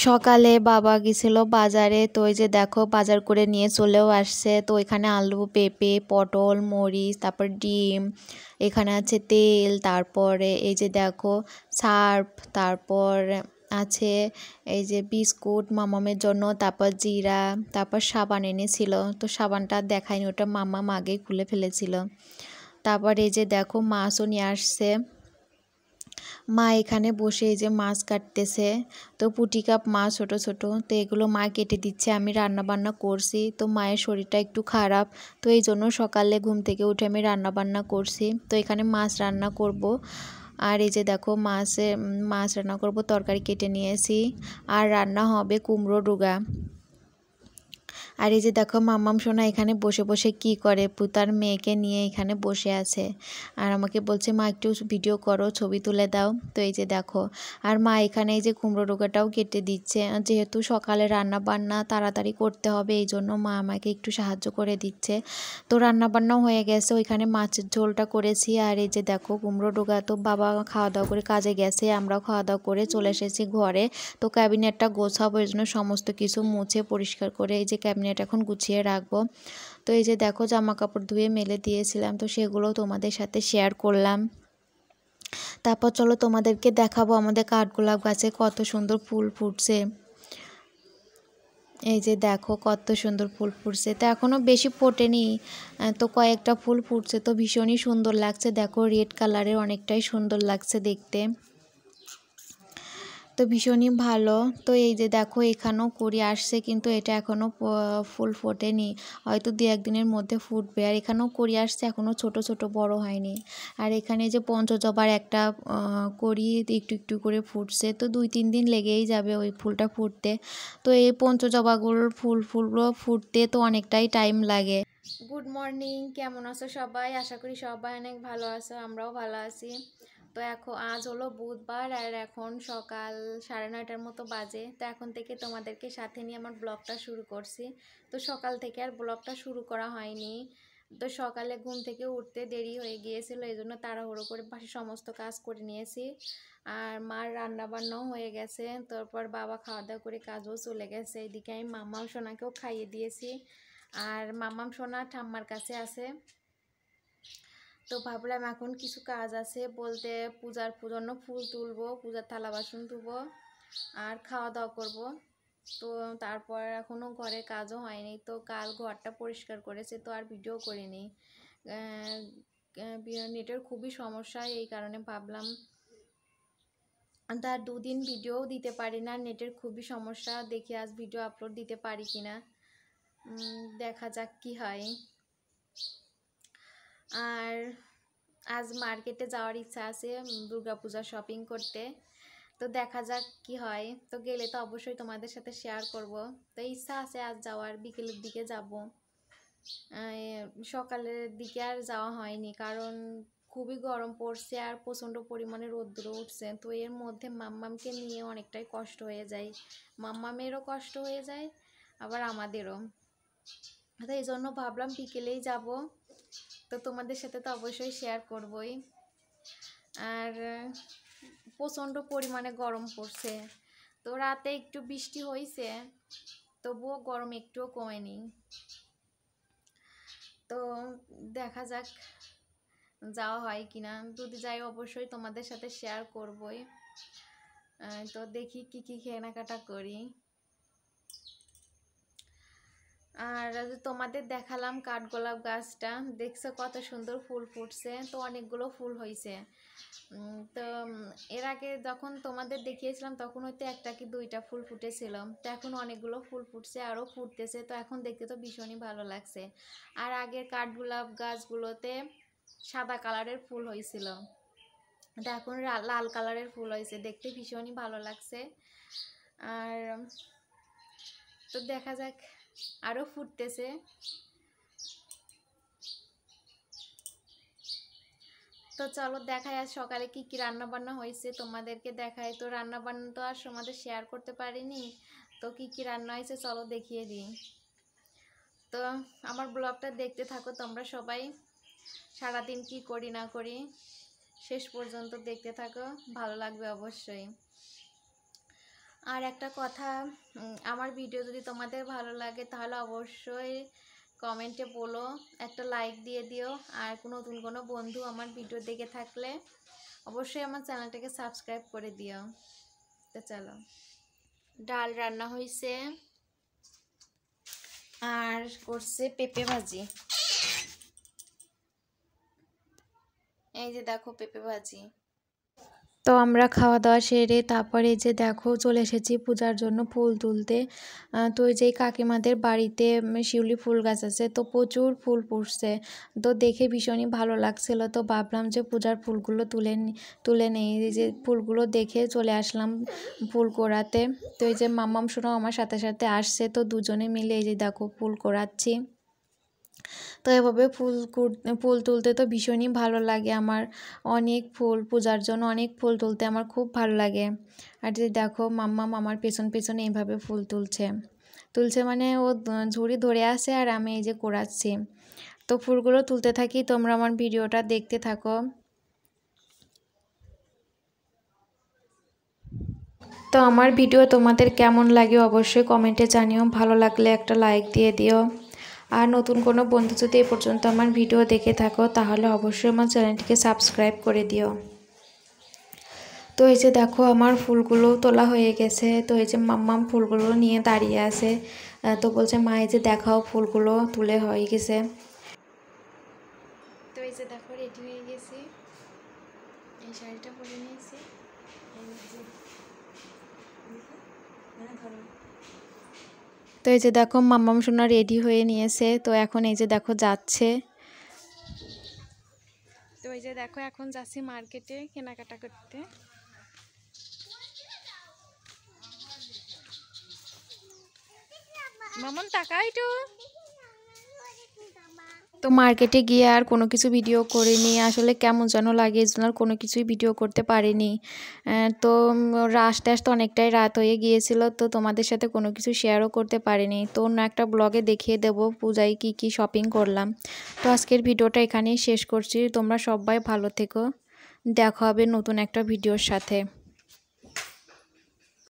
সকালে বাবা গেছিল বাজারে, তো এই যে দেখো বাজার করে নিয়ে চলেও আসছে। তো এখানে আলু, পেঁপে, পটল, মরিচ, তারপর ডিম, এখানে আছে তেল, তারপরে এই যে দেখো সার্ফ, তারপর আছে এই যে বিস্কুট মামামের জন্য, তারপর জিরা, তারপর সাবান এনেছিল। তো সাবানটা দেখায়নি, ওটা মামাম আগেই খুলে ফেলেছিল। তারপর এই যে দেখো মাছও নিয়ে আসছে। মা এখানে বসে এই যে মাছ কাটতেছে। তো পুঁটি কাপ মাছ ছোট ছোট, তো এগুলো মা কেটে দিচ্ছে, আমি রান্না বান্না করছি। তো মায়ের শরীরটা একটু খারাপ, তো এই জন্য সকালে ঘুম থেকে উঠে আমি রান্না বান্না করছি। তো এখানে মাছ রান্না করব। আর এই যে দেখো মাছ রান্না করব, তরকারি কেটে নিয়েছি। আর রান্না হবে কুমড়ো ডুগা। আর এই যে দেখো মাম্মাম সোনা এখানে বসে বসে কি করে, পুতার মেয়েকে নিয়ে এখানে বসে আছে। আর আমাকে বলছে মা একটু ভিডিও করো, ছবি তুলে দাও। তো এই যে দেখো, আর মা এখানে এই যে কুমড়ো ডোকাটাও কেটে দিচ্ছে। যেহেতু সকালে রান্না বান্না তাড়াতাড়ি করতে হবে, এই জন্য মা আমাকে একটু সাহায্য করে দিচ্ছে। তো রান্না বান্নাও হয়ে গেছে, ওইখানে মাছের ঝোলটা করেছি। আর এই যে দেখো কুমড়ো ডোকা, তো বাবা খাওয়া দাওয়া করে কাজে গেছে, আমরাও খাওয়া দাওয়া করে চলে এসেছি ঘরে। তো ক্যাবিনেটটা গোছাবো, এর জন্য সমস্ত কিছু মুছে পরিষ্কার করে এই যে ক্যাবিনেট এখন গুছিয়ে রাখবো। তো এই যে দেখো জামা কাপড় ধুয়ে মেলে দিয়েছিলাম, তো সেগুলো তোমাদের সাথে শেয়ার করলাম। তারপর চলো তোমাদেরকে দেখাবো আমাদের কাঠগোলাপ গাছে কত সুন্দর ফুল ফুটছে। এই যে দেখো কত সুন্দর ফুল ফুটছে, তো এখনও বেশি ফোটেনি, তো কয়েকটা ফুল ফুটছে, তো ভীষণই সুন্দর লাগছে। দেখো রেড কালারের, অনেকটাই সুন্দর লাগছে দেখতে, তো ভীষণই ভালো। তো এই যে দেখো এখানেও কুড়ি আসছে, কিন্তু এটা এখনও ফুল ফোটেনি, হয়তো দু একদিনের মধ্যে ফুটবে। আর এখানেও কুড়ি আসছে, এখনও ছোট ছোট বড় হয়নি। আর এখানে যে পঞ্চজবার একটা কড়ি একটু একটু করে ফুটছে, তো 2-3 দিন লেগেই যাবে ওই ফুলটা ফুটতে। তো এই পঞ্চজবাগুলোর ফুলগুলো ফুটতে তো অনেকটাই টাইম লাগে। গুড মর্নিং, কেমন আছো সবাই? আশা করি সবাই অনেক ভালো আছো, আমরাও ভালো আছি। তো এখন আজ হলো বুধবার, আর এখন সকাল 9:30টার মতো বাজে। তো এখন থেকে তোমাদেরকে সাথে নিয়ে আমার ব্লগটা শুরু করছি। তো সকাল থেকে আর ব্লগটা শুরু করা হয়নি, তো সকালে ঘুম থেকে উঠতে দেরি হয়ে গিয়েছিল, এই জন্য তাড়াহুড়ো করে বাসি সমস্ত কাজ করে নিয়েছি। আর মার রান্না বান্নাও হয়ে গেছে, তারপর বাবা খাওয়া দাওয়া করে কাজও চলে গেছে। এদিকে আমি মাম্মাম সোনাকেও খাইয়ে দিয়েছি, আর মাম্মাম সোনা ঠাম্মার কাছে আছে। তো ভাবলাম এখন কিছু কাজ আছে বলতে, পূজার জন্য ফুল তুলবো, পূজার থালা বাসন ধুবো, আর খাওয়া দাওয়া করব। তো তারপর এখনও ঘরের কাজও হয়নি, তো কাল ঘরটা পরিষ্কার করেছে, তো আর ভিডিও করিনি। নেটের খুবই সমস্যা, এই কারণে ভাবলাম তার 2 দিন ভিডিও দিতে পারি না, নেটের খুবই সমস্যা। দেখি আজ ভিডিও আপলোড দিতে পারি কিনা, দেখা যাক কি হয়। আর আজ মার্কেটে যাওয়ার ইচ্ছা আছে দুর্গাপূজা শপিং করতে, তো দেখা যাক কি হয়। তো গেলে তো অবশ্যই তোমাদের সাথে শেয়ার করব। তো ইচ্ছা আছে আজ যাওয়ার, বিকেলের দিকে যাব, সকালের দিকে আর যাওয়া হয়নি, কারণ খুবই গরম পড়ছে আর প্রচণ্ড পরিমাণে রোদ্দুর উঠছে। তো এর মধ্যে মাম্মামকে নিয়ে অনেকটাই কষ্ট হয়ে যায়, মাম্মামেরও কষ্ট হয়ে যায়, আবার আমাদেরও। তো এই জন্য ভাবলাম বিকেলেই যাব। তো তোমাদের সাথে তো অবশ্যই শেয়ার করবই। আর প্রচণ্ড পরিমাণে গরম পড়ছে, তো রাতে একটু বৃষ্টি হয়েছে, তবুও গরম একটুও কমেনি। তো দেখা যাক যাওয়া হয় কিনা, যদি যাই অবশ্যই তোমাদের সাথে শেয়ার করবই। তো দেখি কি কি কেনাকাটা করি। আর তোমাদের দেখালাম কাঠগোলাপ গাছটা, দেখছো কত সুন্দর ফুল ফুটছে, তো অনেকগুলো ফুল হয়েছে। তো এর আগে যখন তোমাদের দেখিয়েছিলাম তখন হয়তো 1টা কি 2টা ফুল ফুটেছিল, তো এখন অনেকগুলো ফুল ফুটছে, আরও ফুটতেছে। তো এখন দেখতে তো ভীষণই ভালো লাগছে। আর আগের কাঠগোলাপ গাছগুলোতে সাদা কালারের ফুল হয়েছিল, তো এখন লাল কালারের ফুল হয়েছে, দেখতে ভীষণই ভালো লাগছে। আর তো দেখা যাক, আরও ফুটতেছে। তো চলো দেখাই আজ সকালে কি কি রান্না বান্না হয়েছে, তোমাদেরকে দেখাই। তো রান্না বান্না তো আর তোমাদের শেয়ার করতে পারিনি, তো কি কি রান্না হয়েছে চলো দেখিয়ে দিই। তো আমার ব্লগটা দেখতে থাকো তোমরা সবাই, সারাদিন কি করি না করি শেষ পর্যন্ত দেখতে থাকো, ভালো লাগবে অবশ্যই। আর একটা কথা, আমার ভিডিও যদি তোমাদের ভালো লাগে তাহলে অবশ্যই কমেন্টে বলো, একটা লাইক দিয়ে দিও। আর নতুন কোনো বন্ধু আমার ভিডিও দেখে থাকলে অবশ্যই আমার চ্যানেলটাকে সাবস্ক্রাইব করে দিও। তো চলো, ডাল রান্না হয়েছে আর করছে পেঁপে ভাজি। এই যে দেখো পেঁপে ভাজি। তো আমরা খাওয়া দাওয়া সেরে তারপরে যে দেখো চলে এসেছি পূজার জন্য ফুল তুলতে। তো যেই কাকিমাদের বাড়িতে শিউলি ফুল গাছ আছে, তো প্রচুর ফুল ফুটছে, তো দেখে ভীষণই ভালো লাগছিল। তো ভাবলাম যে পূজার ফুলগুলো তুলে নেই। এই যে ফুলগুলো দেখে চলে আসলাম ফুল কোড়াতে। তো এই যে মাম্মাম শোনো আমার সাথে সাথে আসছে, তো দুজনে মিলে এই যে দেখো ফুল কোড়াচ্ছি। তো এভাবে ফুল তুলতে তো ভীষণই ভালো লাগে আমার। অনেক ফুল, পূজার জন্য অনেক ফুল তুলতে আমার খুব ভালো লাগে। আর যে দেখো মাম্মাম আমার পেছন পেছনে এইভাবে ফুল তুলছে মানে ও ঝুড়ি ধরে আসে আর আমি এই যে কোড়াচ্ছি। তো ফুলগুলো তুলতে থাকি, তোমরা আমার ভিডিওটা দেখতে থাকো। তো আমার ভিডিও তোমাদের কেমন লাগে অবশ্যই কমেন্টে জানিও, ভালো লাগলে একটা লাইক দিয়ে দিও। আর নতুন কোনো বন্ধু যদি এ পর্যন্ত আমার ভিডিও দেখে থাকো তাহলে অবশ্যই আমার চ্যানেলটিকে সাবস্ক্রাইব করে দিও। তো এই যে দেখো আমার ফুলগুলো তোলা হয়ে গেছে। তো এই যে মাম্মাম ফুলগুলো নিয়ে দাঁড়িয়ে আছে, তো বলছে মা এই যে দেখাও ফুলগুলো তুলে হয়ে গেছে। তো এই যে দেখো রেডি হয়ে গেছি, এই শাড়িটা পরে নিয়েছি। তো এই যে দেখো মাম্মাম সোনা রেডি হয়ে নিয়েছে, তো এখন এই যে দেখো যাচ্ছে। তো এই যে দেখো এখন যাচ্ছি মার্কেটে কেনাকাটা করতে। মাম্মাম তাকাই তো মার্কেটে গিয়ে আর কোনো কিছু ভিডিও করিনি, আসলে কেমন যেন লাগে, এই জন্য আর কোনো কিছুই ভিডিও করতে পারিনি। তো আস্তে আস্তে অনেকটাই রাত হয়ে গিয়েছিল, তো তোমাদের সাথে কোনো কিছু শেয়ারও করতে পারিনি। তো অন্য একটা ব্লগে দেখিয়ে দেবো পূজায় কি কি শপিং করলাম। তো আজকের ভিডিওটা এখানেই শেষ করছি, তোমরা সবাই ভালো থেকো, দেখা হবে নতুন একটা ভিডিওর সাথে।